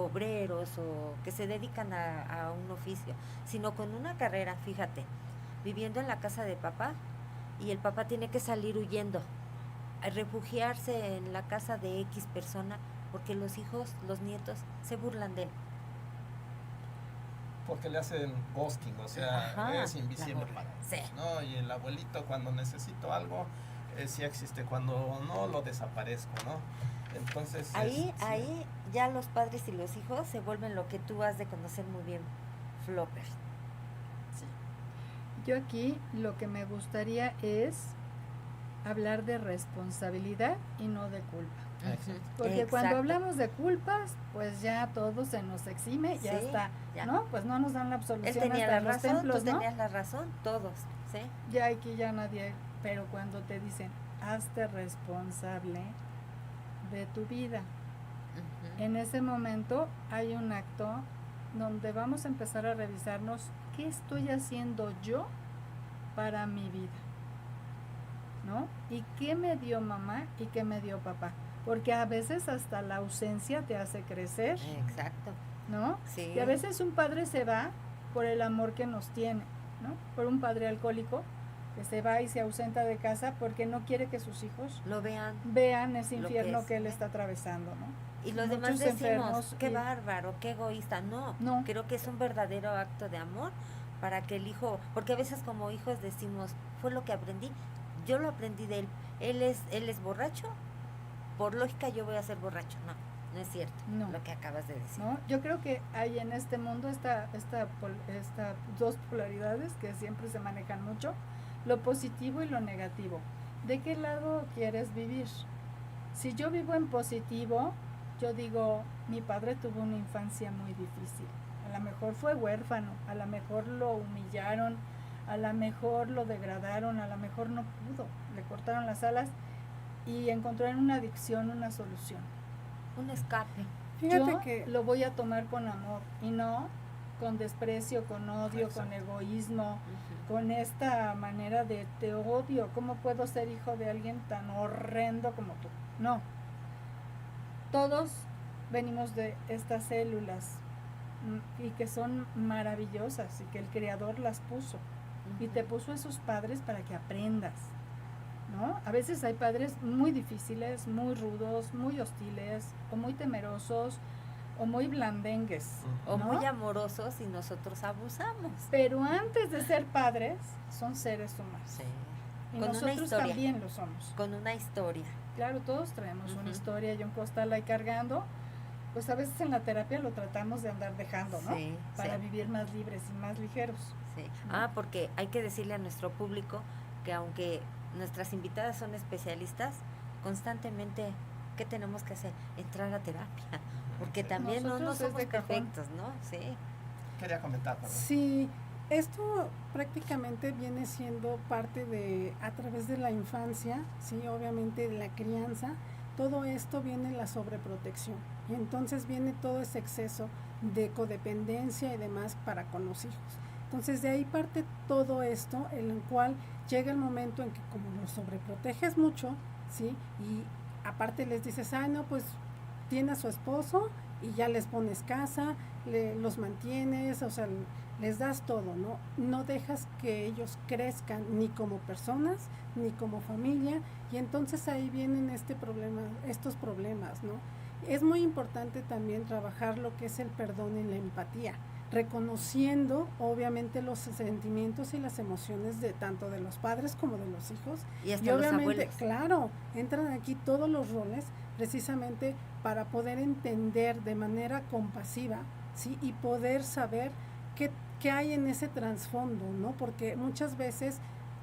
obreros o que se dedican a un oficio, sino con una carrera, fíjate, viviendo en la casa de papá y el papá tiene que salir huyendo, a refugiarse en la casa de X persona porque los hijos, los nietos se burlan de él. Porque le hacen ghosting, o sea, Ajá, es invisible para ellos, sí. ¿no? Y el abuelito cuando necesito algo, sí existe, cuando no lo desaparezco, ¿no? Entonces... Ahí ya los padres y los hijos se vuelven lo que tú has de conocer muy bien, floppers. Yo aquí lo que me gustaría es hablar de responsabilidad y no de culpa. Porque Exacto. cuando hablamos de culpas, pues ya todo se nos exime, ya Sí, está, ya. ¿no? Pues no nos dan la absolución Él tenía hasta la en los razón, templos, tú ¿no? tenías la razón, todos, ¿sí? Ya aquí ya nadie, pero cuando te dicen, hazte responsable de tu vida, en ese momento hay un acto donde vamos a empezar a revisarnos qué estoy haciendo yo para mi vida, ¿no? Y qué me dio mamá y qué me dio papá, porque a veces hasta la ausencia te hace crecer, Exacto. ¿no? Sí. Y a veces un padre se va por el amor que nos tiene, ¿no? Por un padre alcohólico que se va y se ausenta de casa porque no quiere que sus hijos lo vean ese lo infierno es, que él ¿no? está atravesando, ¿no? Y los Muchos demás decimos, enfermos qué y- bárbaro, qué egoísta. No, No. creo que es un verdadero acto de amor para que el hijo, porque a veces como hijos decimos, fue lo que aprendí, yo lo aprendí de él. Él es borracho, por lógica yo voy a ser borracho. No es cierto, No. lo que acabas de decir. ¿No? Yo creo que hay en este mundo esta dos polaridades que siempre se manejan mucho, lo positivo y lo negativo. ¿De qué lado quieres vivir? Si yo vivo en positivo, yo digo, mi padre tuvo una infancia muy difícil. A lo mejor fue huérfano, a lo mejor lo humillaron, a lo mejor lo degradaron, a lo mejor no pudo, le cortaron las alas y encontró en una adicción una solución. Un escape. Fíjate Yo que lo voy a tomar con amor y no con desprecio, con odio, con egoísmo, con esta manera de te odio. ¿Cómo puedo ser hijo de alguien tan horrendo como tú? No. Todos venimos de estas células y que son maravillosas y que el Creador las puso. Y te puso esos padres para que aprendas, ¿no? A veces hay padres muy difíciles, muy rudos, muy hostiles, o muy temerosos, o muy blandengues, O ¿no? muy amorosos y nosotros abusamos. Pero antes de ser padres, son seres humanos. Sí. Y Con una nosotros historia. también lo somos. Con una historia. Claro, todos traemos una Ujú. historia y un costal ahí cargando. Pues a veces en la terapia lo tratamos de andar dejando, ¿no? Sí, Para sí. vivir más libres y más ligeros. Sí. ¿no? Porque hay que decirle a nuestro público que aunque nuestras invitadas son especialistas, constantemente, ¿qué tenemos que hacer? Entrar a terapia. Porque también no Nosotros es somos de cajón. perfectos, ¿no? Sí. Quería comentar, perdón. sí, esto prácticamente viene siendo parte de, a través de la infancia, sí, obviamente de la crianza, todo esto viene la sobreprotección. Y entonces viene todo ese exceso de codependencia y demás para con los hijos. Entonces de ahí parte todo esto, en el cual llega el momento en que como los sobreproteges mucho, ¿sí? Y aparte les dices, no, pues tiene a su esposo y ya les pones casa, los mantienes, o sea, les das todo, ¿no? No dejas que ellos crezcan ni como personas, ni como familia, y entonces ahí vienen estos problemas, ¿no? Es muy importante también trabajar lo que es el perdón y la empatía, reconociendo obviamente los sentimientos y las emociones de tanto de los padres como de los hijos. Y hasta Y los obviamente, abuelos. claro, entran aquí todos los roles precisamente para poder entender de manera compasiva, ¿sí? Y poder saber qué hay en ese trasfondo, ¿no? Porque muchas veces,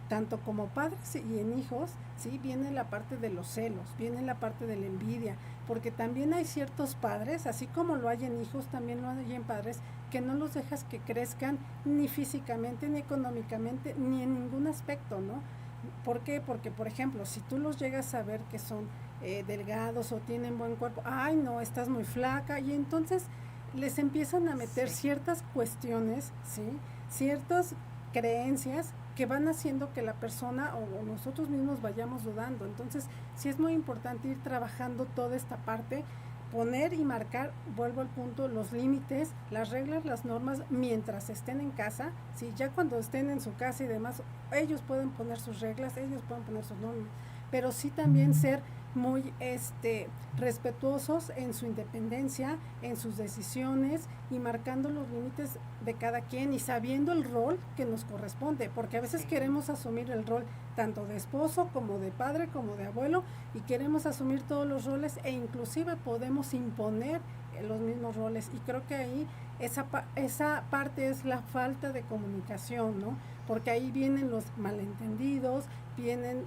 tanto como padres y en hijos, ¿sí? Viene la parte de los celos, viene la parte de la envidia, porque también hay ciertos padres, así como lo hay en hijos, también lo hay en padres, que no los dejas que crezcan ni físicamente, ni económicamente, ni en ningún aspecto, ¿no? ¿Por qué? Porque, por ejemplo, si tú los llegas a ver que son delgados o tienen buen cuerpo, ay no, estás muy flaca, y entonces les empiezan a meter ciertas cuestiones, ¿sí? Ciertas creencias que van haciendo que la persona o nosotros mismos vayamos dudando. Entonces sí es muy importante ir trabajando toda esta parte, poner y marcar, vuelvo al punto, los límites, las reglas, las normas mientras estén en casa, ¿sí? Ya cuando estén en su casa y demás, ellos pueden poner sus reglas, ellos pueden poner sus normas, pero sí también ser muy respetuosos en su independencia, en sus decisiones y marcando los límites de cada quien y sabiendo el rol que nos corresponde, porque a veces queremos asumir el rol tanto de esposo como de padre como de abuelo y queremos asumir todos los roles e inclusive podemos imponer los mismos roles, y creo que ahí esa parte es la falta de comunicación, ¿no? Porque ahí vienen los malentendidos, vienen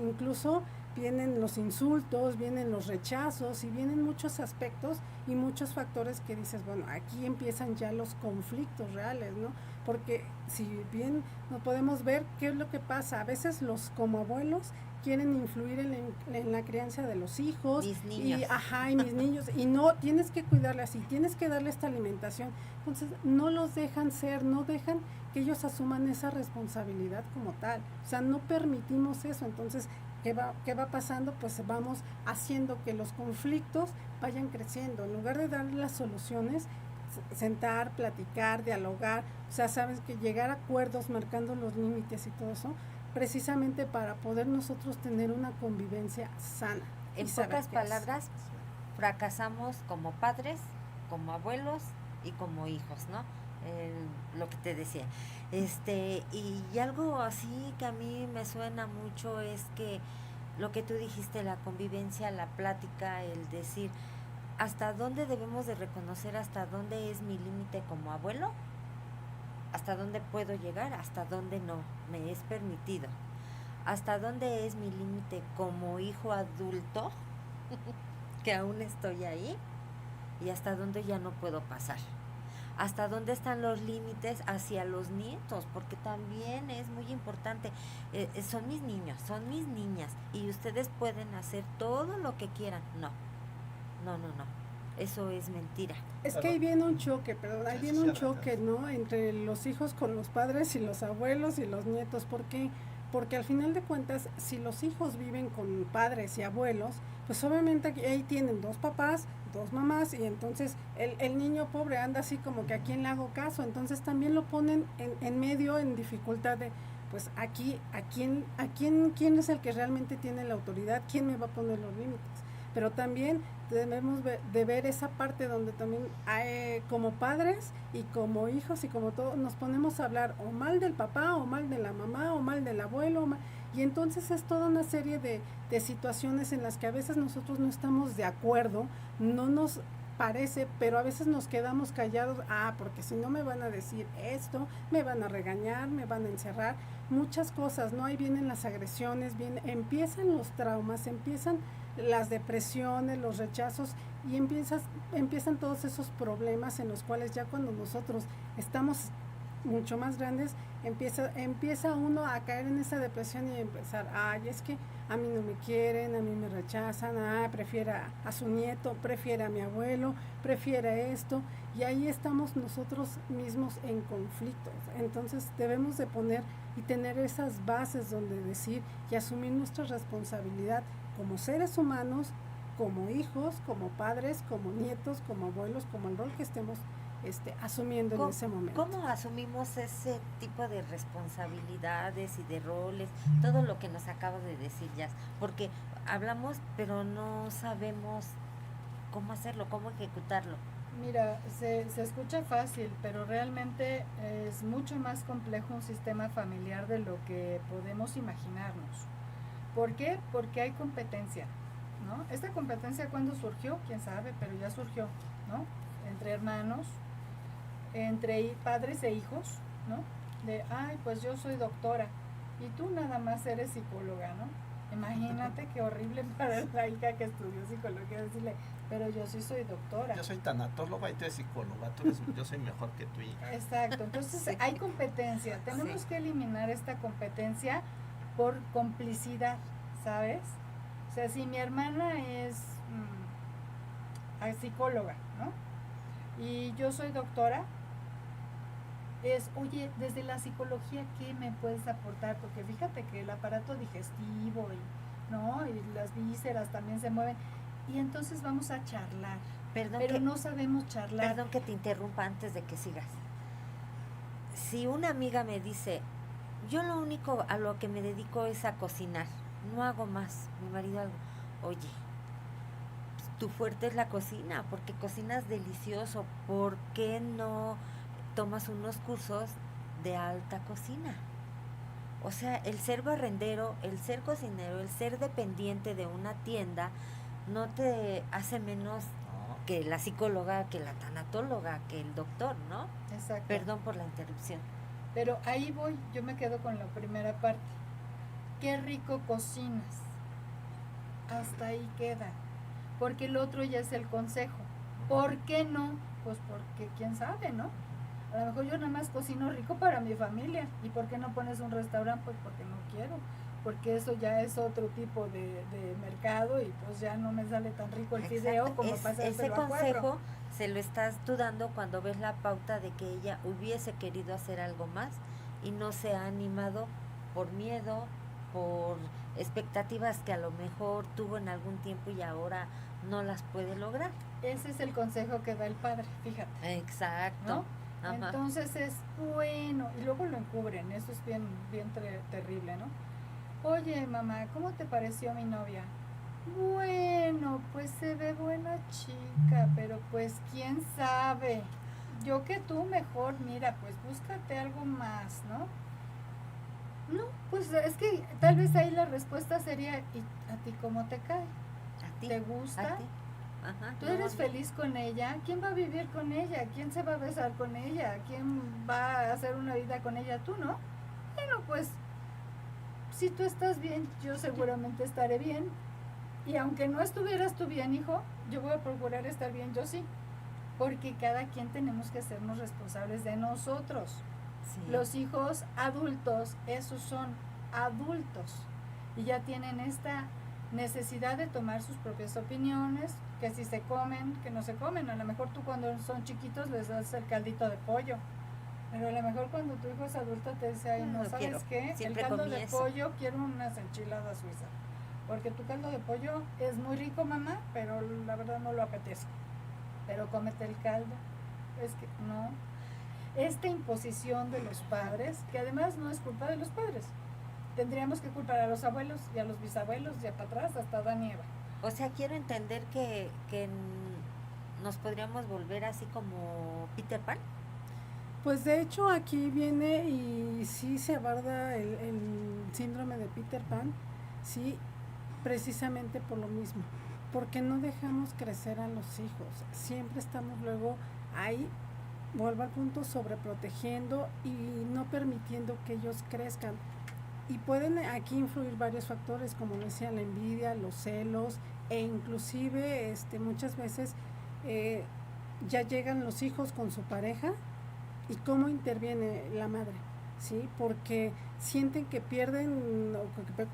incluso vienen los insultos, vienen los rechazos y vienen muchos aspectos y muchos factores que dices, bueno, aquí empiezan ya los conflictos reales, ¿no? Porque si bien no podemos ver qué es lo que pasa, a veces los como abuelos quieren influir en la crianza de los hijos. Mis niños. Y mis niños, y no, tienes que cuidarle así, tienes que darle esta alimentación. Entonces, no los dejan ser, no dejan que ellos asuman esa responsabilidad como tal. O sea, no permitimos eso. Entonces, ¿qué va pasando? Pues vamos haciendo que los conflictos vayan creciendo. En lugar de darle las soluciones, sentar, platicar, dialogar, o sea, sabes que llegar a acuerdos marcando los límites y todo eso, precisamente para poder nosotros tener una convivencia sana. En pocas palabras, fracasamos como padres, como abuelos y como hijos, ¿no? Lo que te decía. Y algo así que a mí me suena mucho es que lo que tú dijiste, la convivencia, la plática, el decir hasta dónde debemos de reconocer hasta dónde es mi límite como abuelo, hasta dónde puedo llegar, hasta dónde no me es permitido, hasta dónde es mi límite como hijo adulto, que aún estoy ahí, y hasta dónde ya no puedo pasar. Hasta dónde están los límites hacia los nietos, porque también es muy importante. Son mis niños, son mis niñas, y ustedes pueden hacer todo lo que quieran. No. Eso es mentira. Es que ahí viene un choque, ¿no? Entre los hijos con los padres y los abuelos y los nietos. ¿Por qué? Porque al final de cuentas, si los hijos viven con padres y abuelos, pues obviamente ahí tienen dos papás, dos mamás, y entonces el niño pobre anda así como que a quién le hago caso. Entonces también lo ponen en medio, en dificultad de, pues aquí, quién es el que realmente tiene la autoridad, quién me va a poner los límites. Pero también debemos de ver esa parte donde también como padres y como hijos y como todo, nos ponemos a hablar o mal del papá o mal de la mamá o mal del abuelo, y entonces es toda una serie de situaciones en las que a veces nosotros no estamos de acuerdo, no nos parece, pero a veces nos quedamos callados, porque si no me van a decir esto, me van a regañar, me van a encerrar, muchas cosas, ¿no? Ahí vienen las agresiones, empiezan los traumas, empiezan las depresiones, los rechazos, y empiezan todos esos problemas en los cuales ya cuando nosotros estamos mucho más grandes, empieza uno a caer en esa depresión y empezar, es que a mí no me quieren, a mí me rechazan, prefiere a su nieto, prefiere a mi abuelo, prefiere esto, y ahí estamos nosotros mismos en conflictos. Entonces debemos de poner y tener esas bases donde decir y asumir nuestra responsabilidad como seres humanos, como hijos, como padres, como nietos, como abuelos, como el rol que estemos asumiendo en ese momento. ¿Cómo asumimos ese tipo de responsabilidades y de roles? Todo lo que nos acaba de decir Jazz, porque hablamos pero no sabemos cómo hacerlo, cómo ejecutarlo. Mira, se escucha fácil, pero realmente es mucho más complejo un sistema familiar de lo que podemos imaginarnos. ¿Por qué? Porque hay competencia, ¿no? Esta competencia, ¿cuándo surgió? Quién sabe, pero ya surgió, ¿no? Entre hermanos, entre padres e hijos, ¿no? De, ay, pues yo soy doctora y tú nada más eres psicóloga, ¿no? Imagínate qué horrible para la hija que estudió psicología decirle, pero yo sí soy doctora. Yo soy tanatóloga y tú eres psicóloga, yo soy mejor que tu hija. Exacto, entonces hay competencia, tenemos que eliminar esta competencia por complicidad, ¿sabes? O sea, si mi hermana es psicóloga, ¿no? Y yo soy doctora, es, oye, desde la psicología, ¿qué me puedes aportar? Porque fíjate que el aparato digestivo y las vísceras también se mueven. Y entonces vamos a charlar. Pero no sabemos charlar. Perdón que te interrumpa antes de que sigas. Si una amiga me dice, yo lo único a lo que me dedico es a cocinar, no hago más, mi marido algo, oye, tu fuerte es la cocina, porque cocinas delicioso, ¿por qué no tomas unos cursos de alta cocina? O sea, el ser barrendero, el ser cocinero, el ser dependiente de una tienda no te hace menos que la psicóloga, que la tanatóloga, que el doctor, ¿no? Exacto. Perdón por la interrupción. Pero ahí voy, yo me quedo con la primera parte. Qué rico cocinas. Hasta ahí queda. Porque el otro ya es el consejo. ¿Por qué no? Pues porque quién sabe, ¿no? A lo mejor yo nada más cocino rico para mi familia. ¿Y por qué no pones un restaurante? Pues porque no quiero. Porque eso ya es otro tipo de mercado y pues ya no me sale tan rico el fideo como pasárselo ese a 4. consejo se lo estás tú dando cuando ves la pauta de que ella hubiese querido hacer algo más y no se ha animado por miedo, por expectativas que a lo mejor tuvo en algún tiempo y ahora no las puede lograr. Ese es el consejo que da el padre, fíjate. Exacto. ¿No? Entonces es bueno, y luego lo encubren, eso es bien terrible, ¿no? Oye, mamá, ¿cómo te pareció mi novia? Bueno, pues se ve buena chica, pero pues quién sabe. Yo que tú mejor, mira, pues búscate algo más, ¿no? No, pues es que tal vez ahí la respuesta sería, ¿y a ti cómo te cae? ¿A ti? ¿Te gusta? ¿A ti? Ajá, ¿Tú eres feliz con ella? ¿Quién va a vivir con ella? ¿Quién se va a besar con ella? ¿Quién va a hacer una vida con ella? Tú, ¿no? Bueno, pues si tú estás bien, yo seguramente estaré bien. Y aunque no estuvieras tú bien, hijo, yo voy a procurar estar bien, yo sí. Porque cada quien tenemos que hacernos responsables de nosotros. Sí. Los hijos adultos, esos son adultos. Y ya tienen esta necesidad de tomar sus propias opiniones, que si se comen, que no se comen. A lo mejor tú cuando son chiquitos les das el caldito de pollo. Pero a lo mejor cuando tu hijo es adulto te dice, ay, no, ¿sabes qué? El caldo de pollo, quiero unas enchiladas suizas. Porque tu caldo de pollo es muy rico, mamá, pero la verdad no lo apetezco. Pero cómete el caldo. Es que no. Esta imposición de los padres, que además no es culpa de los padres. Tendríamos que culpar a los abuelos y a los bisabuelos y para atrás hasta Adán y Eva. O sea, quiero entender que nos podríamos volver así como Peter Pan. Pues de hecho aquí viene y sí se aborda el síndrome de Peter Pan, sí, precisamente por lo mismo, porque no dejamos crecer a los hijos, siempre estamos luego ahí, vuelvo al punto, sobreprotegiendo y no permitiendo que ellos crezcan. Y pueden aquí influir varios factores, como decía, la envidia, los celos, e inclusive muchas veces ya llegan los hijos con su pareja. ¿Y cómo interviene la madre? ¿Sí? Porque sienten que pierden,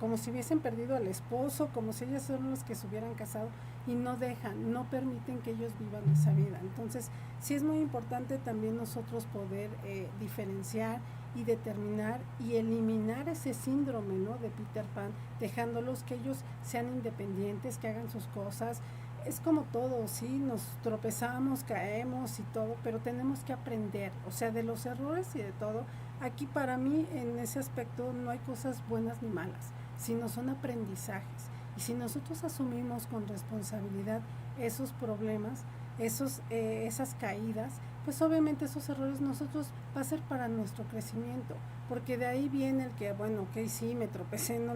como si hubiesen perdido al esposo, como si ellas son los que se hubieran casado, y no dejan, no permiten que ellos vivan esa vida. Entonces, sí es muy importante también nosotros poder diferenciar y determinar y eliminar ese síndrome, ¿no?, de Peter Pan, dejándolos que ellos sean independientes, que hagan sus cosas. Es como todo, sí, nos tropezamos, caemos y todo, pero tenemos que aprender, o sea, de los errores y de todo. Aquí para mí, en ese aspecto, no hay cosas buenas ni malas, sino son aprendizajes. Y si nosotros asumimos con responsabilidad esos problemas, esas caídas, pues obviamente esos errores nosotros va a ser para nuestro crecimiento, porque de ahí viene el que, bueno, ok, sí, me tropecé, no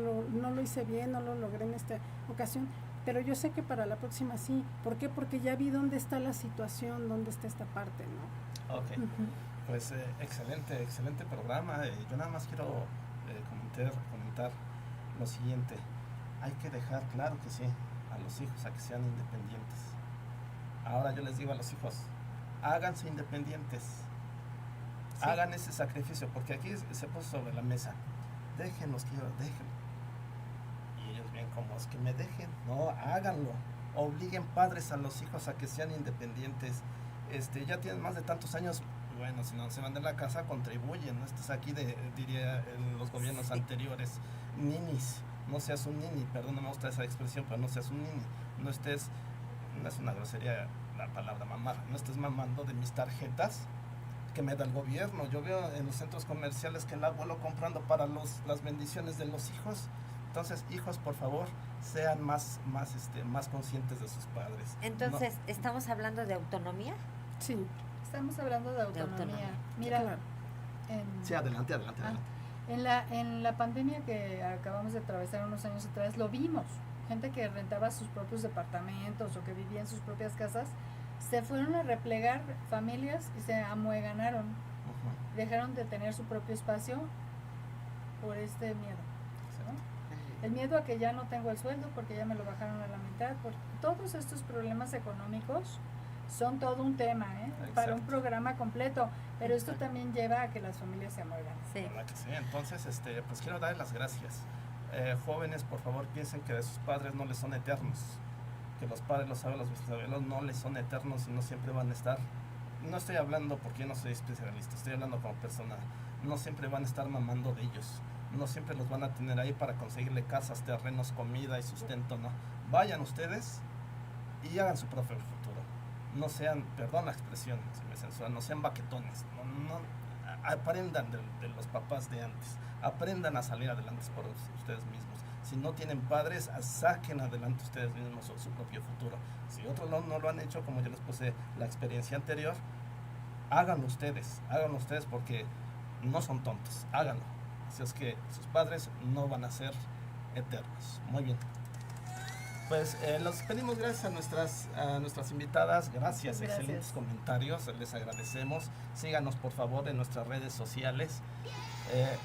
lo hice bien, no lo logré en esta ocasión, pero yo sé que para la próxima sí. ¿Por qué? Porque ya vi dónde está la situación, dónde está esta parte, ¿no? Ok, pues excelente programa. Yo nada más quiero comentar lo siguiente. Hay que dejar claro que sí a los hijos a que sean independientes. Ahora yo les digo a los hijos, háganse independientes, hagan ese sacrificio, porque aquí se puso sobre la mesa, déjenlos que dejen. Y ellos bien como es que me dejen, no, háganlo, obliguen padres a los hijos a que sean independientes. Ya tienen más de tantos años, bueno, si no se van de la casa, contribuyen, ¿no? Esto es aquí diría en los gobiernos anteriores, ninis, no seas un nini, perdón, no me gusta esa expresión, pero no seas un nini, no es una grosería la palabra mamar, no estés mamando de mis tarjetas que me da el gobierno. Yo veo en los centros comerciales que el abuelo comprando para las bendiciones de los hijos. Entonces, hijos, por favor, sean más conscientes de sus padres. Entonces, ¿estamos hablando de autonomía? Sí. Estamos hablando de autonomía. Mira, claro. Sí, adelante. En la pandemia que acabamos de atravesar unos años atrás, lo vimos. Gente que rentaba sus propios departamentos o que vivía en sus propias casas, se fueron a replegar familias y se amueganaron. Dejaron de tener su propio espacio por este miedo, ¿no? El miedo a que ya no tengo el sueldo porque ya me lo bajaron a la mitad. Por todos estos problemas económicos son todo un tema, para un programa completo, pero esto también lleva a que las familias se amuegan. Sí. Entonces, pues quiero darles las gracias. Jóvenes, por favor, piensen que de sus padres no les son eternos, que los padres, los abuelos, los bisabuelos no les son eternos y no siempre van a estar. No estoy hablando porque yo no soy especialista, estoy hablando como persona. No siempre van a estar mamando de ellos, no siempre los van a tener ahí para conseguirle casas, terrenos, comida y sustento, no. Vayan ustedes y hagan su propio futuro. No sean, perdón la expresión, si me censuran, no sean baquetones, no aprendan de los papás de antes, aprendan a salir adelante por ustedes mismos. Si no tienen padres, saquen adelante ustedes mismos su propio futuro. Si otros no lo han hecho, como yo les puse la experiencia anterior, háganlo ustedes porque no son tontos, háganlo. Así es que sus padres no van a ser eternos. Muy bien. Pues los pedimos gracias a nuestras invitadas, gracias, excelentes comentarios, les agradecemos. Síganos por favor en nuestras redes sociales,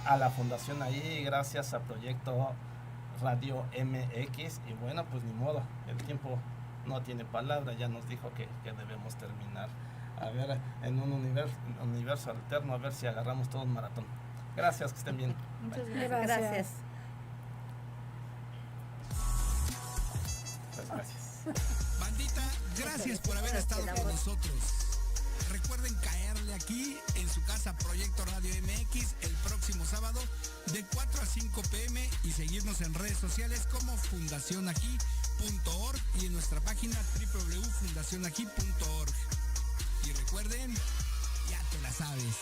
a la fundación ahí, gracias a Proyecto Radio MX. Y bueno, pues ni modo, el tiempo no tiene palabra, ya nos dijo que debemos terminar. A ver, en un universo alterno, a ver si agarramos todo un maratón. Gracias, que estén bien. Muchas gracias. Gracias. Bandita, gracias por haber estado con nosotros. Recuerden caerle aquí en su casa Proyecto Radio MX el próximo sábado de 4 a 5 p.m. y seguirnos en redes sociales como fundacionaji.org y en nuestra página www.fundacionaji.org. Y recuerden, ya te la sabes.